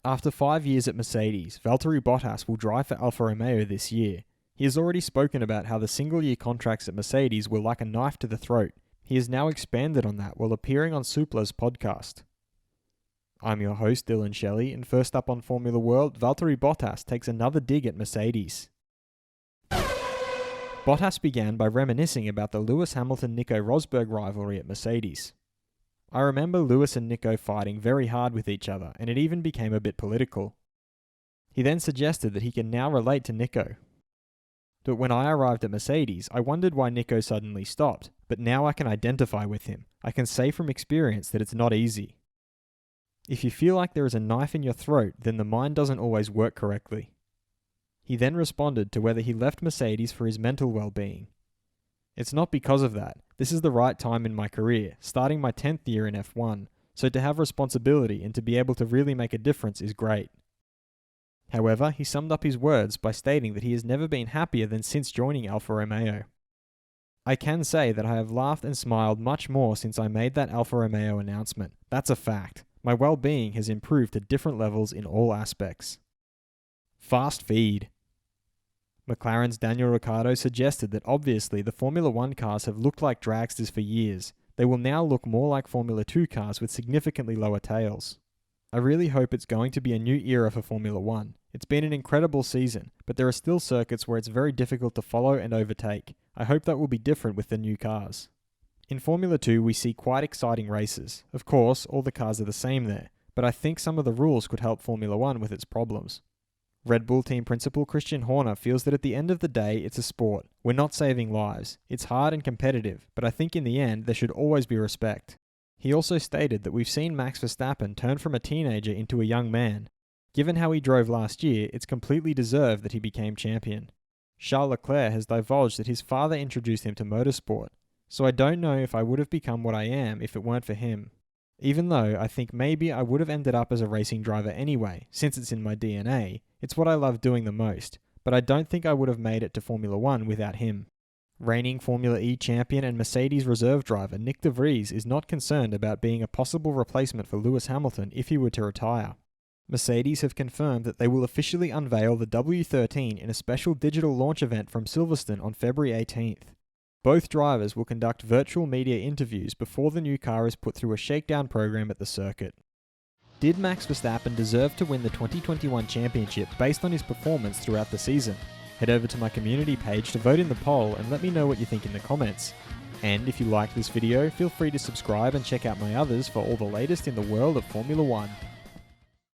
After 5 years at Mercedes, Valtteri Bottas will drive for Alfa Romeo this year. He has already spoken about how the single-year contracts at Mercedes were like a knife to the throat. He has now expanded on that while appearing on Supla's podcast. I'm your host, Dillon Shelley, and first up on Formula World, Valtteri Bottas takes another dig at Mercedes. Bottas began by reminiscing about the Lewis Hamilton-Nico Rosberg rivalry at Mercedes. I remember Lewis and Nico fighting very hard with each other, and it even became a bit political. He then suggested that he can now relate to Nico. But when I arrived at Mercedes, I wondered why Nico suddenly stopped, but now I can identify with him. I can say from experience that it's not easy. If you feel like there is a knife in your throat, then the mind doesn't always work correctly. He then responded to whether he left Mercedes for his mental well-being. It's not because of that. This is the right time in my career, starting my 10th year in F1, so to have responsibility and to be able to really make a difference is great. However, he summed up his words by stating that he has never been happier than since joining Alfa Romeo. I can say that I have laughed and smiled much more since I made that Alfa Romeo announcement. That's a fact. My well-being has improved to different levels in all aspects. Fast feed. McLaren's Daniel Ricciardo suggested that obviously the Formula 1 cars have looked like dragsters for years. They will now look more like Formula 2 cars with significantly lower tails. I really hope it's going to be a new era for Formula 1. It's been an incredible season, but there are still circuits where it's very difficult to follow and overtake. I hope that will be different with the new cars. In Formula 2 we see quite exciting races. Of course, all the cars are the same there, but I think some of the rules could help Formula 1 with its problems. Red Bull team principal Christian Horner feels that at the end of the day, it's a sport. We're not saving lives. It's hard and competitive, but I think in the end, there should always be respect. He also stated that we've seen Max Verstappen turn from a teenager into a young man. Given how he drove last year, it's completely deserved that he became champion. Charles Leclerc has divulged that his father introduced him to motorsport, so I don't know if I would have become what I am if it weren't for him. Even though I think maybe I would have ended up as a racing driver anyway, since it's in my DNA, it's what I love doing the most, but I don't think I would have made it to Formula 1 without him. Reigning Formula E champion and Mercedes reserve driver Nick de Vries is not concerned about being a possible replacement for Lewis Hamilton if he were to retire. Mercedes have confirmed that they will officially unveil the W13 in a special digital launch event from Silverstone on February 18th. Both drivers will conduct virtual media interviews before the new car is put through a shakedown program at the circuit. Did Max Verstappen deserve to win the 2021 championship based on his performance throughout the season? Head over to my community page to vote in the poll and let me know what you think in the comments. And if you liked this video, feel free to subscribe and check out my others for all the latest in the world of Formula 1.